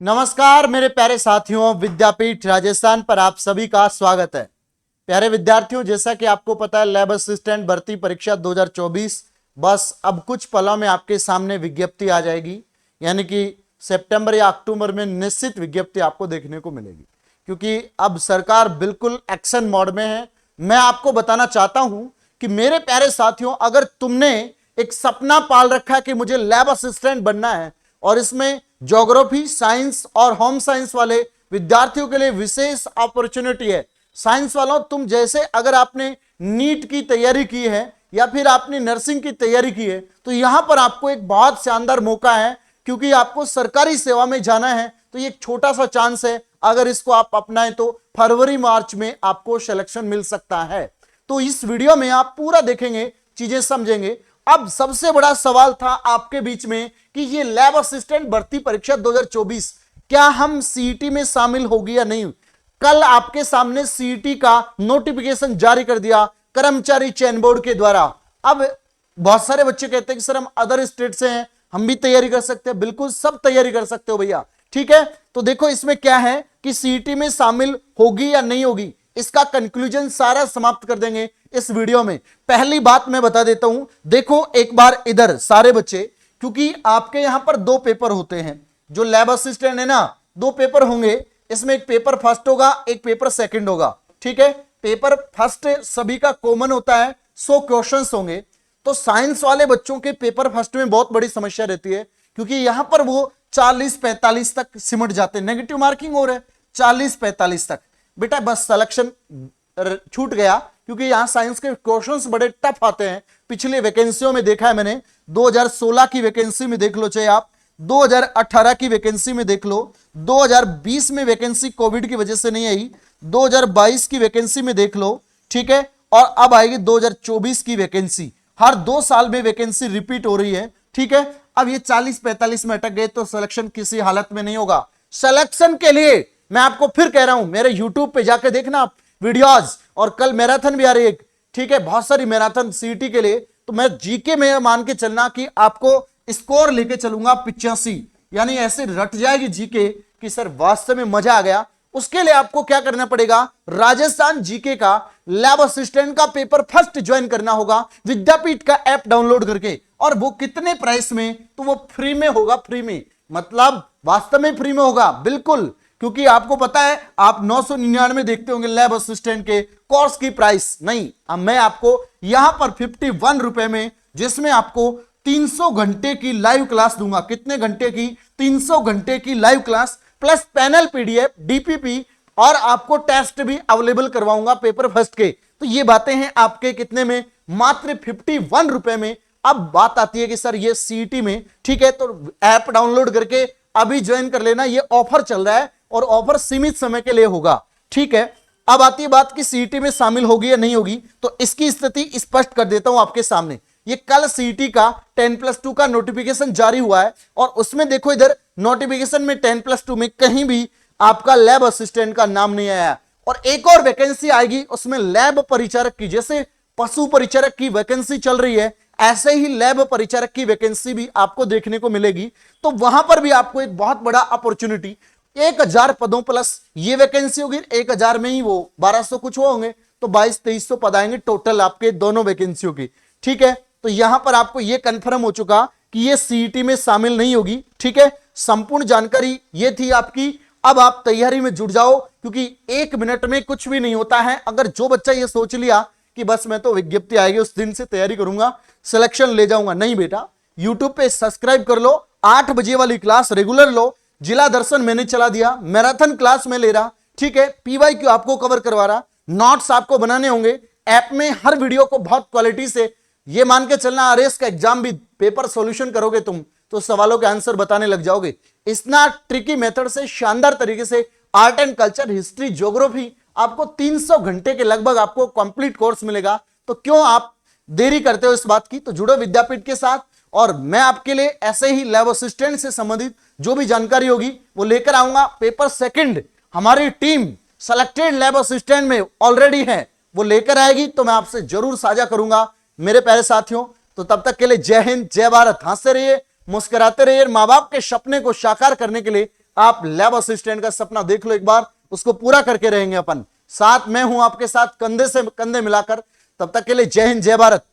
नमस्कार मेरे प्यारे साथियों, विद्यापीठ राजस्थान पर आप सभी का स्वागत है। प्यारे विद्यार्थियों, जैसा कि आपको पता है लैब असिस्टेंट भर्ती परीक्षा 2024 बस अब कुछ पलों में आपके सामने विज्ञप्ति आ जाएगी। यानी कि सितंबर या अक्टूबर में निश्चित विज्ञप्ति आपको देखने को मिलेगी, क्योंकि अब सरकार बिल्कुल एक्शन मोड में है। मैं आपको बताना चाहता हूं कि मेरे प्यारे साथियों, अगर तुमने एक सपना पाल रखा है कि मुझे लैब असिस्टेंट बनना है और इसमें ज्योग्राफी, साइंस और होम साइंस वाले विद्यार्थियों के लिए विशेष अपॉर्चुनिटी है। साइंस वालों, तुम जैसे अगर आपने नीट की तैयारी की है या फिर आपने नर्सिंग की तैयारी की है, तो यहां पर आपको एक बहुत शानदार मौका है, क्योंकि आपको सरकारी सेवा में जाना है। तो ये एक छोटा सा चांस है, अगर इसको आप अपनाएं तो फरवरी मार्च में आपको सिलेक्शन मिल सकता है। तो इस वीडियो में आप पूरा देखेंगे, चीजें समझेंगे। अब सबसे बड़ा सवाल था आपके बीच में कि ये लैब असिस्टेंट भर्ती परीक्षा 2024 क्या हम सीईटी में शामिल होगी या नहीं। कल आपके सामने सीईटी का नोटिफिकेशन जारी कर दिया कर्मचारी चयन बोर्ड के द्वारा। अब बहुत सारे बच्चे कहते हैं कि सर हम अदर स्टेट से हैं, हम भी तैयारी कर सकते हैं। बिल्कुल सब तैयारी कर सकते हो भैया, ठीक है। तो देखो इसमें क्या है कि सीईटी में शामिल होगी या नहीं होगी, इसका कंक्लूजन सारा समाप्त कर देंगे इस वीडियो में। पहली बात मैं बता देता हूं, देखो एक बार इधर सारे बच्चे, क्योंकि आपके यहां पर दो पेपर होते हैं। जो लैब असिस्टेंट है ना, दो पेपर होंगे, इसमें एक पेपर फर्स्ट होगा, एक पेपर सेकंड होगा, ठीक है। पेपर फर्स्ट सभी का कॉमन होता है, 100 क्वेश्चंस होंगे। तो साइंस वाले बच्चों के पेपर फर्स्ट में बहुत बड़ी समस्या रहती है, क्योंकि यहां पर वो 40-45 तक सिमट जाते हैं। नेगेटिव मार्किंग हो रहा है 40-45 तक, बेटा बस सिलेक्शन छूट गया, क्योंकि यहां साइंस के क्वेश्चंस बड़े टफ आते हैं। पिछले वैकेंसियों में देखा है मैंने, 2016 की वैकेंसी में देख लो, चाहे आप 2018 की वैकेंसी में देख लो, 2020 में वैकेंसी कोविड की वजह से नहीं आई, 2022 की वैकेंसी में देख लो, ठीक है। और अब आएगी 2024 की वैकेंसी। हर 2 साल में वैकेंसी रिपीट हो रही है, ठीक है। अब ये 40-45 में अटक गए तो सिलेक्शन किसी हालत में नहीं होगा। सिलेक्शन के लिए मैं आपको फिर कह रहा हूं, मेरे यूट्यूब पे जाके देखना आप वीडियोस, और कल मैराथन भी आ रही है, ठीक है, बहुत सारी मैराथन सीईटी के लिए। तो मैं जीके में मान के चलना कि आपको स्कोर लेके चलूंगा 85, यानी ऐसे रट जाएगी जीके कि सर वास्तव में मजा आ गया। उसके लिए आपको क्या करना पड़ेगा, राजस्थान जीके का लैब असिस्टेंट का पेपर फर्स्ट ज्वाइन करना होगा विद्यापीठ का ऐप डाउनलोड करके। और वो कितने प्राइस में, तो वो फ्री में होगा, फ्री में मतलब वास्तव में फ्री में होगा बिल्कुल, क्योंकि आपको पता है आप 999 देखते होंगे लैब असिस्टेंट के कोर्स की प्राइस। नहीं, अब मैं आपको यहां पर 51 रुपए में, जिसमें आपको 300 घंटे की लाइव क्लास दूंगा। कितने घंटे की, 300 घंटे की live class plus panel PDF, DPP, और आपको टेस्ट भी अवेलेबल करवाऊंगा पेपर फर्स्ट के। तो ये बातें हैं आपके कितने में, मात्र 51 रुपए में। अब बात आती है कि सर ये सीईटी में, ठीक है, तो ऐप डाउनलोड करके अभी ज्वाइन कर लेना, ये ऑफर चल रहा है और ऑफर सीमित समय के लिए होगा, ठीक है। अब आती है बात कि सीईटी में शामिल होगी या नहीं होगी, तो इसकी स्थिति स्पष्ट कर देता हूं आपके सामने। ये कल सीईटी का 10+2 का नोटिफिकेशन जारी हुआ है, और उसमें देखो इधर नोटिफिकेशन में 10+2 में कहीं भी आपका लैब असिस्टेंट का नाम नहीं आया। और एक और वैकेंसी आएगी, उसमें लैब परिचारक की, जैसे पशु परिचारक की वैकेंसी चल रही है, ऐसे ही लैब परिचारक की वैकेंसी भी आपको देखने को मिलेगी। तो वहां पर भी आपको एक बहुत बड़ा अपॉर्चुनिटी, 1000 पदों प्लस ये वैकेंसी होगी, 1000 में ही वो 1200 कुछ होंगे, तो 2200-2300 पद आएंगे टोटल आपके दोनों वैकेंसियों की, ठीक है। तो यहां पर आपको ये कंफर्म हो चुका कि ये सीईटी में शामिल नहीं होगी, ठीक है। संपूर्ण जानकारी ये थी आपकी। अब आप तैयारी में जुट जाओ, क्योंकि 1 मिनट में कुछ भी नहीं होता है। अगर जो बच्चा ये सोच लिया कि बस मैं तो विज्ञप्ति आएगी उस दिन से तैयारी करूंगा, सिलेक्शन ले जाऊंगा, नहीं बेटा। यूट्यूब पे सब्सक्राइब कर लो, 8 बजे वाली क्लास रेगुलर लो। जिला दर्शन मैंने चला दिया, मैराथन क्लास में ले रहा, ठीक है। पीवाईक्यू आपको कवर करवा रहा, नोट्स आपको बनाने होंगे ऐप में। हर वीडियो को बहुत क्वालिटी से, ये मान के चलना आरएएस का एग्जाम भी पेपर सॉल्यूशन करोगे तुम तो सवालों के आंसर बताने लग जाओगे। इतना ट्रिकी मेथड से, शानदार तरीके से art and culture, history, geography आपको 300 घंटे के लगभग आपको कंप्लीट कोर्स मिलेगा। तो क्यों आप देरी करते हो इस बात की, तो जुड़ो विद्यापीठ के साथ। और मैं आपके लिए ऐसे ही लैब असिस्टेंट से संबंधित जो भी जानकारी होगी वो लेकर आऊंगा। पेपर सेकंड हमारी टीम सेलेक्टेड लैब असिस्टेंट में ऑलरेडी है, वो लेकर आएगी, तो मैं आपसे जरूर साझा करूंगा मेरे प्यारे साथियों। तो तब तक के लिए जय हिंद, जय भारत। हंसते रहिए, मुस्कुराते रहिए। मां बाप के सपने को साकार करने के लिए आप लैब असिस्टेंट का सपना देख लो एक बार, उसको पूरा करके रहेंगे अपन। साथ में हूं आपके साथ कंधे से कंधे मिलाकर। तब तक के लिए जय हिंद, जय भारत।